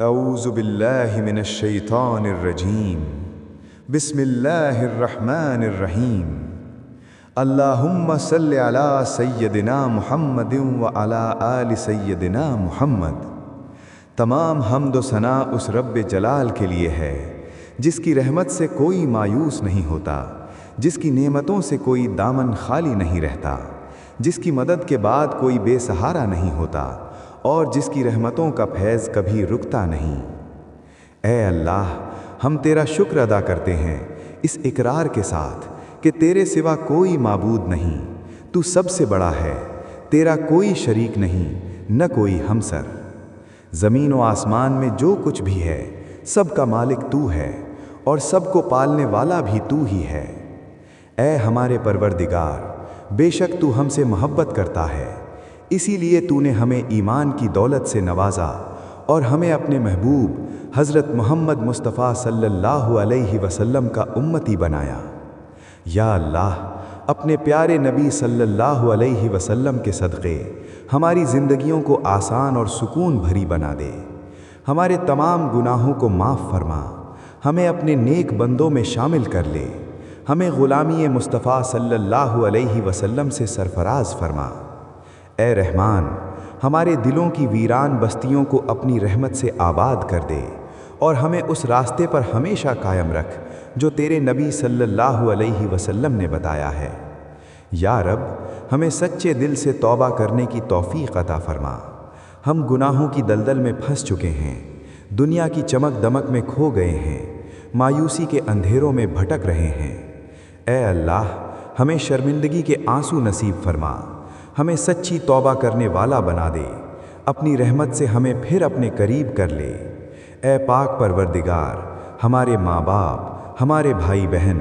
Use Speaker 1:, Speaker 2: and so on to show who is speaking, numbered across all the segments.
Speaker 1: اعوذ باللہ من الشیطان الرجیم بسم اللہ الرحمن الرحیم اللہم صلی علی سیدنا محمد وعلی آل سیدنا محمد۔ تمام حمد و ثنا اس رب جلال کے لیے ہے جس کی رحمت سے کوئی مایوس نہیں ہوتا، جس کی نعمتوں سے کوئی دامن خالی نہیں رہتا، جس کی مدد کے بعد کوئی بے سہارا نہیں ہوتا اور جس کی رحمتوں کا فیض کبھی رکتا نہیں۔ اے اللہ، ہم تیرا شکر ادا کرتے ہیں اس اقرار کے ساتھ کہ تیرے سوا کوئی معبود نہیں، تو سب سے بڑا ہے، تیرا کوئی شریک نہیں، نہ کوئی ہمسر۔ زمین و آسمان میں جو کچھ بھی ہے سب کا مالک تو ہے اور سب کو پالنے والا بھی تو ہی ہے۔ اے ہمارے پروردگار، بے شک تو ہم سے محبت کرتا ہے، اسی لیے تو نے ہمیں ایمان کی دولت سے نوازا اور ہمیں اپنے محبوب حضرت محمد مصطفیٰ صلی اللہ علیہ وسلم کا امتی بنایا۔ یا اللہ، اپنے پیارے نبی صلی اللہ علیہ وسلم کے صدقے ہماری زندگیوں کو آسان اور سکون بھری بنا دے، ہمارے تمام گناہوں کو معاف فرما، ہمیں اپنے نیک بندوں میں شامل کر لے، ہمیں غلامی مصطفیٰ صلی اللہ علیہ وسلم سے سرفراز فرما۔ اے رحمان، ہمارے دلوں کی ویران بستیوں کو اپنی رحمت سے آباد کر دے اور ہمیں اس راستے پر ہمیشہ قائم رکھ جو تیرے نبی صلی اللہ علیہ وسلم نے بتایا ہے۔ یا رب، ہمیں سچے دل سے توبہ کرنے کی توفیق عطا فرما۔ ہم گناہوں کی دلدل میں پھنس چکے ہیں، دنیا کی چمک دمک میں کھو گئے ہیں، مایوسی کے اندھیروں میں بھٹک رہے ہیں۔ اے اللہ، ہمیں شرمندگی کے آنسو نصیب فرما، ہمیں سچی توبہ کرنے والا بنا دے، اپنی رحمت سے ہمیں پھر اپنے قریب کر لے۔ اے پاک پروردگار، ہمارے ماں باپ، ہمارے بھائی بہن،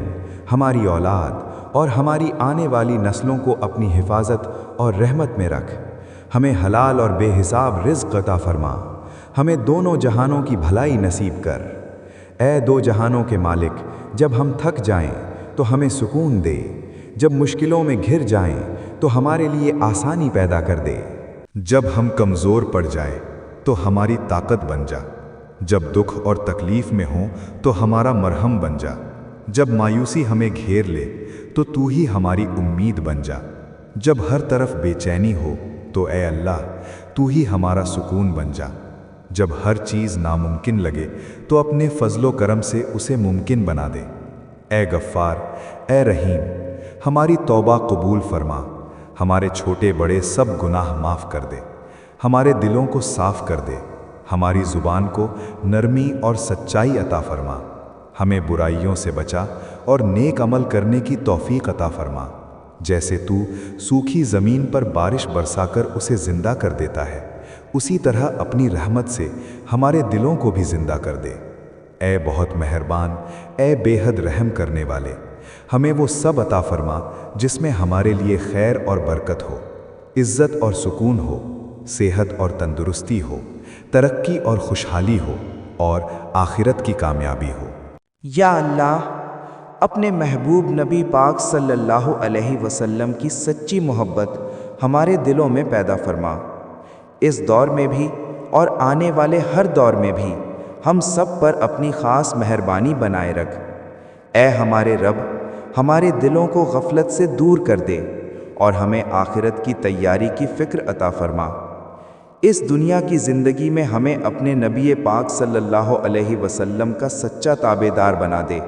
Speaker 1: ہماری اولاد اور ہماری آنے والی نسلوں کو اپنی حفاظت اور رحمت میں رکھ، ہمیں حلال اور بے حساب رزق عطا فرما، ہمیں دونوں جہانوں کی بھلائی نصیب کر۔ اے دو جہانوں کے مالک، جب ہم تھک جائیں تو ہمیں سکون دے، جب مشکلوں میں گھر جائیں تو ہمارے لیے آسانی پیدا کر دے، جب ہم کمزور پڑ جائیں تو ہماری طاقت بن جا، جب دکھ اور تکلیف میں ہوں تو ہمارا مرہم بن جا، جب مایوسی ہمیں گھیر لے تو ہی ہماری امید بن جا، جب ہر طرف بے چینی ہو تو اے اللہ تو ہی ہمارا سکون بن جا، جب ہر چیز ناممکن لگے تو اپنے فضل و کرم سے اسے ممکن بنا دے۔ اے غفار، اے رحیم، ہماری توبہ قبول فرما، ہمارے چھوٹے بڑے سب گناہ معاف کر دے، ہمارے دلوں کو صاف کر دے، ہماری زبان کو نرمی اور سچائی عطا فرما، ہمیں برائیوں سے بچا اور نیک عمل کرنے کی توفیق عطا فرما، جیسے تو سوکھی زمین پر بارش برسا کر اسے زندہ کر دیتا ہے، اسی طرح اپنی رحمت سے ہمارے دلوں کو بھی زندہ کر دے۔ اے بہت مہربان، اے بے حد رحم کرنے والے، ہمیں وہ سب عطا فرما جس میں ہمارے لیے خیر اور برکت ہو، عزت اور سکون ہو، صحت اور تندرستی ہو، ترقی اور خوشحالی ہو اور آخرت کی کامیابی ہو۔
Speaker 2: یا اللہ، اپنے محبوب نبی پاک صلی اللہ علیہ وسلم کی سچی محبت ہمارے دلوں میں پیدا فرما، اس دور میں بھی اور آنے والے ہر دور میں بھی ہم سب پر اپنی خاص مہربانی بنائے رکھ۔ اے ہمارے رب، ہمارے دلوں کو غفلت سے دور کر دے اور ہمیں آخرت کی تیاری کی فکر عطا فرما۔ اس دنیا کی زندگی میں ہمیں اپنے نبی پاک صلی اللہ علیہ وسلم کا سچا تابعدار بنا دے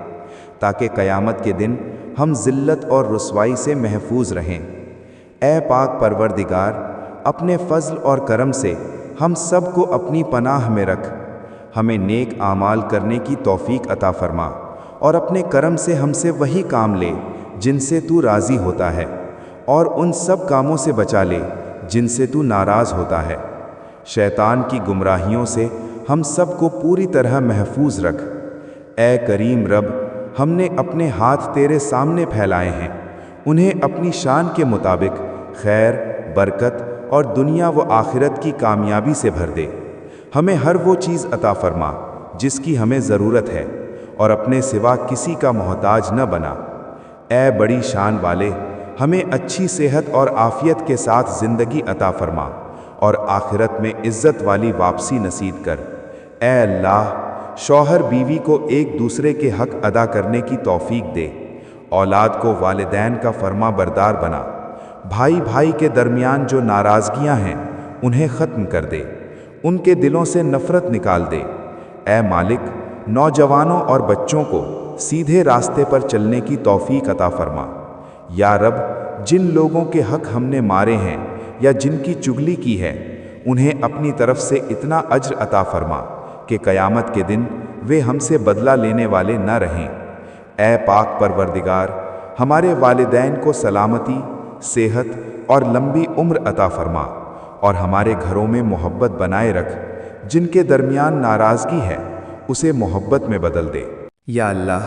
Speaker 2: تاکہ قیامت کے دن ہم ذلت اور رسوائی سے محفوظ رہیں۔ اے پاک پروردگار، اپنے فضل اور کرم سے ہم سب کو اپنی پناہ میں رکھ، ہمیں نیک اعمال کرنے کی توفیق عطا فرما اور اپنے کرم سے ہم سے وہی کام لے جن سے تو راضی ہوتا ہے اور ان سب کاموں سے بچا لے جن سے تو ناراض ہوتا ہے۔ شیطان کی گمراہیوں سے ہم سب کو پوری طرح محفوظ رکھ۔ اے کریم رب، ہم نے اپنے ہاتھ تیرے سامنے پھیلائے ہیں، انہیں اپنی شان کے مطابق خیر، برکت اور دنیا و آخرت کی کامیابی سے بھر دے۔ ہمیں ہر وہ چیز عطا فرما جس کی ہمیں ضرورت ہے اور اپنے سوا کسی کا محتاج نہ بنا۔ اے بڑی شان والے، ہمیں اچھی صحت اور عافیت کے ساتھ زندگی عطا فرما اور آخرت میں عزت والی واپسی نصیب کر۔ اے اللہ، شوہر بیوی کو ایک دوسرے کے حق ادا کرنے کی توفیق دے، اولاد کو والدین کا فرما بردار بنا، بھائی بھائی کے درمیان جو ناراضگیاں ہیں انہیں ختم کر دے، ان کے دلوں سے نفرت نکال دے۔ اے مالک، نوجوانوں اور بچوں کو سیدھے راستے پر چلنے کی توفیق عطا فرما۔ یا رب، جن لوگوں کے حق ہم نے مارے ہیں یا جن کی چغلی کی ہے، انہیں اپنی طرف سے اتنا اجر عطا فرما کہ قیامت کے دن وہ ہم سے بدلہ لینے والے نہ رہیں۔ اے پاک پروردگار، ہمارے والدین کو سلامتی، صحت اور لمبی عمر عطا فرما، اور ہمارے گھروں میں محبت بنائے رکھ۔ جن کے درمیان ناراضگی ہے اسے محبت میں بدل دے۔
Speaker 3: یا اللہ،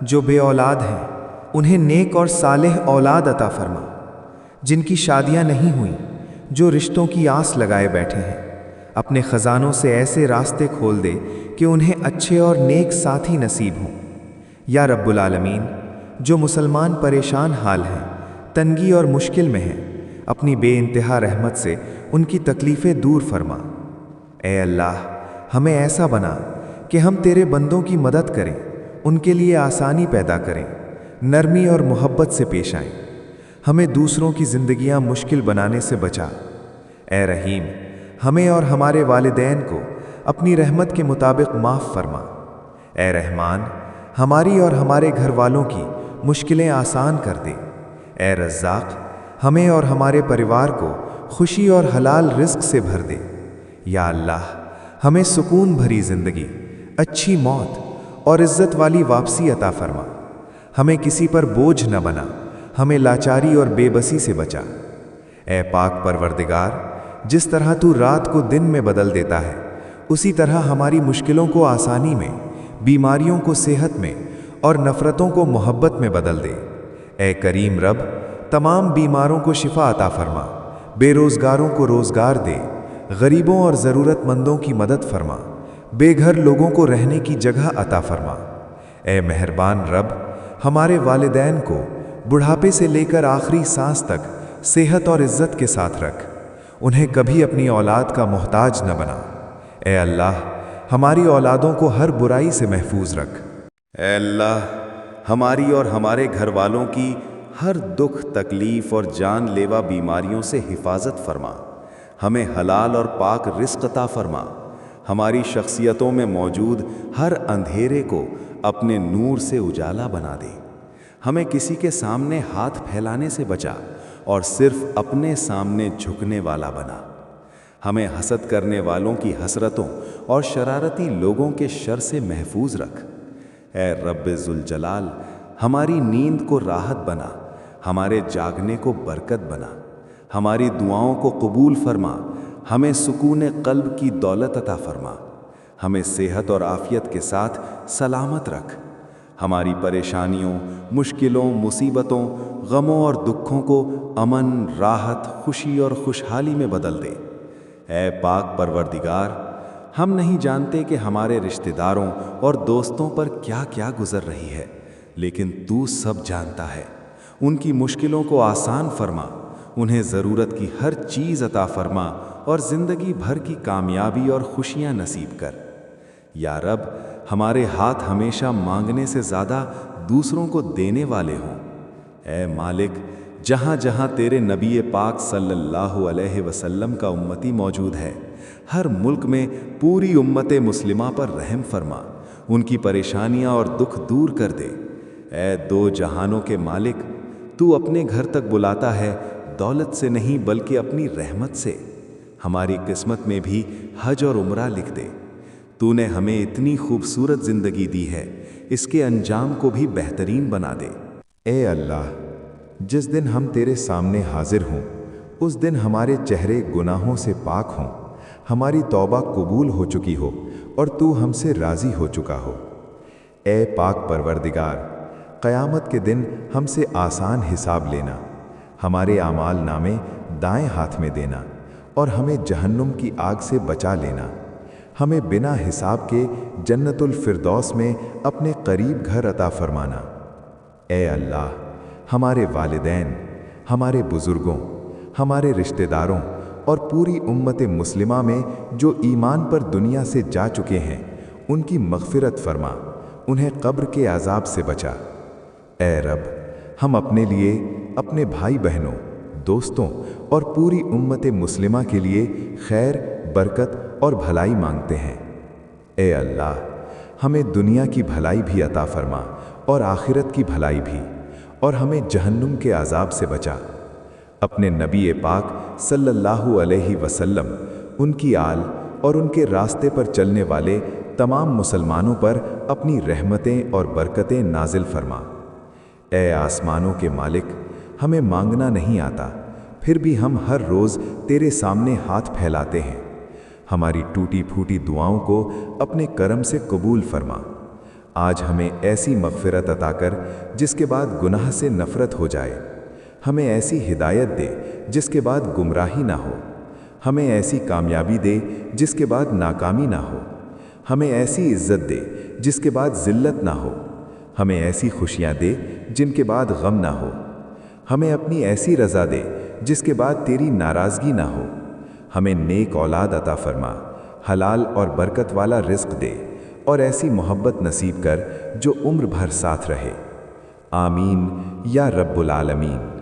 Speaker 3: جو بے اولاد ہیں انہیں نیک اور صالح اولاد عطا فرما، جن کی شادیاں نہیں ہوئیں، جو رشتوں کی آس لگائے بیٹھے ہیں، اپنے خزانوں سے ایسے راستے کھول دے کہ انہیں اچھے اور نیک ساتھی نصیب ہوں۔ یا رب العالمین، جو مسلمان پریشان حال ہیں، تنگی اور مشکل میں ہیں، اپنی بے انتہا رحمت سے ان کی تکلیفیں دور فرما۔ اے اللہ، ہمیں ایسا بنا کہ ہم تیرے بندوں کی مدد کریں، ان کے لیے آسانی پیدا کریں، نرمی اور محبت سے پیش آئیں، ہمیں دوسروں کی زندگیاں مشکل بنانے سے بچا۔ اے رحیم، ہمیں اور ہمارے والدین کو اپنی رحمت کے مطابق معاف فرما۔ اے رحمان، ہماری اور ہمارے گھر والوں کی مشکلیں آسان کر دے۔ اے رزاق، ہمیں اور ہمارے پریوار کو خوشی اور حلال رزق سے بھر دے۔ یا اللہ، ہمیں سکون بھری زندگی، اچھی موت اور عزت والی واپسی عطا فرما۔ ہمیں کسی پر بوجھ نہ بنا، ہمیں لاچاری اور بے بسی سے بچا۔ اے پاک پروردگار، جس طرح تو رات کو دن میں بدل دیتا ہے، اسی طرح ہماری مشکلوں کو آسانی میں، بیماریوں کو صحت میں اور نفرتوں کو محبت میں بدل دے۔ اے کریم رب، تمام بیماروں کو شفا عطا فرما، بے روزگاروں کو روزگار دے، غریبوں اور ضرورت مندوں کی مدد فرما، بے گھر لوگوں کو رہنے کی جگہ عطا فرما۔ اے مہربان رب، ہمارے والدین کو بڑھاپے سے لے کر آخری سانس تک صحت اور عزت کے ساتھ رکھ، انہیں کبھی اپنی اولاد کا محتاج نہ بنا۔ اے اللہ، ہماری اولادوں کو ہر برائی سے محفوظ رکھ۔
Speaker 4: اے اللہ، ہماری اور ہمارے گھر والوں کی ہر دکھ، تکلیف اور جان لیوا بیماریوں سے حفاظت فرما، ہمیں حلال اور پاک رزق عطا فرما، ہماری شخصیتوں میں موجود ہر اندھیرے کو اپنے نور سے اجالا بنا دے، ہمیں کسی کے سامنے ہاتھ پھیلانے سے بچا اور صرف اپنے سامنے جھکنے والا بنا، ہمیں حسد کرنے والوں کی حسرتوں اور شرارتی لوگوں کے شر سے محفوظ رکھ۔ اے رب ذوالجلال، ہماری نیند کو راحت بنا، ہمارے جاگنے کو برکت بنا، ہماری دعاؤں کو قبول فرما، ہمیں سکون قلب کی دولت عطا فرما، ہمیں صحت اور عافیت کے ساتھ سلامت رکھ، ہماری پریشانیوں، مشکلوں، مصیبتوں، غموں اور دکھوں کو امن، راحت، خوشی اور خوشحالی میں بدل دے۔ اے پاک پروردگار، ہم نہیں جانتے کہ ہمارے رشتہ داروں اور دوستوں پر کیا کیا گزر رہی ہے، لیکن تو سب جانتا ہے۔ ان کی مشکلوں کو آسان فرما، انہیں ضرورت کی ہر چیز عطا فرما اور زندگی بھر کی کامیابی اور خوشیاں نصیب کر۔ یا رب، ہمارے ہاتھ ہمیشہ مانگنے سے زیادہ دوسروں کو دینے والے ہوں۔ اے مالک، جہاں جہاں تیرے نبی پاک صلی اللہ علیہ وسلم کا امتی موجود ہے، ہر ملک میں پوری امت مسلمہ پر رحم فرما، ان کی پریشانیاں اور دکھ دور کر دے۔ اے دو جہانوں کے مالک، تو اپنے گھر تک بلاتا ہے، دولت سے نہیں بلکہ اپنی رحمت سے۔ ہماری قسمت میں بھی حج اور عمرہ لکھ دے۔ تو نے ہمیں اتنی خوبصورت زندگی دی ہے، اس کے انجام کو بھی بہترین بنا دے۔
Speaker 1: اے اللہ، جس دن ہم تیرے سامنے حاضر ہوں، اس دن ہمارے چہرے گناہوں سے پاک ہوں، ہماری توبہ قبول ہو چکی ہو اور تو ہم سے راضی ہو چکا ہو۔ اے پاک پروردگار، قیامت کے دن ہم سے آسان حساب لینا، ہمارے اعمال نامے دائیں ہاتھ میں دینا اور ہمیں جہنم کی آگ سے بچا لینا، ہمیں بنا حساب کے جنت الفردوس میں اپنے قریب گھر عطا فرمانا۔ اے اللہ، ہمارے والدین، ہمارے بزرگوں، ہمارے رشتہ داروں اور پوری امت مسلمہ میں جو ایمان پر دنیا سے جا چکے ہیں ان کی مغفرت فرما، انہیں قبر کے عذاب سے بچا۔ اے رب، ہم اپنے لیے، اپنے بھائی بہنوں، دوستوں اور پوری امت مسلمہ کے لیے خیر، برکت اور بھلائی مانگتے ہیں۔ اے اللہ، ہمیں دنیا کی بھلائی بھی عطا فرما اور آخرت کی بھلائی بھی، اور ہمیں جہنم کے عذاب سے بچا۔ اپنے نبی پاک صلی اللہ علیہ وسلم، ان کی آل اور ان کے راستے پر چلنے والے تمام مسلمانوں پر اپنی رحمتیں اور برکتیں نازل فرما۔ اے آسمانوں کے مالک، ہمیں مانگنا نہیں آتا، پھر بھی ہم ہر روز تیرے سامنے ہاتھ پھیلاتے ہیں۔ ہماری ٹوٹی پھوٹی دعاؤں کو اپنے کرم سے قبول فرما۔ آج ہمیں ایسی مغفرت عطا کر جس کے بعد گناہ سے نفرت ہو جائے۔ ہمیں ایسی ہدایت دے جس کے بعد گمراہی نہ ہو۔ ہمیں ایسی کامیابی دے جس کے بعد ناکامی نہ ہو۔ ہمیں ایسی عزت دے جس کے بعد ذلت نہ ہو۔ ہمیں ایسی خوشیاں دے جن کے بعد غم نہ ہو۔ ہمیں اپنی ایسی رضا دے جس کے بعد تیری ناراضگی نہ ہو۔ ہمیں نیک اولاد عطا فرما، حلال اور برکت والا رزق دے، اور ایسی محبت نصیب کر جو عمر بھر ساتھ رہے۔ آمین یا رب العالمین۔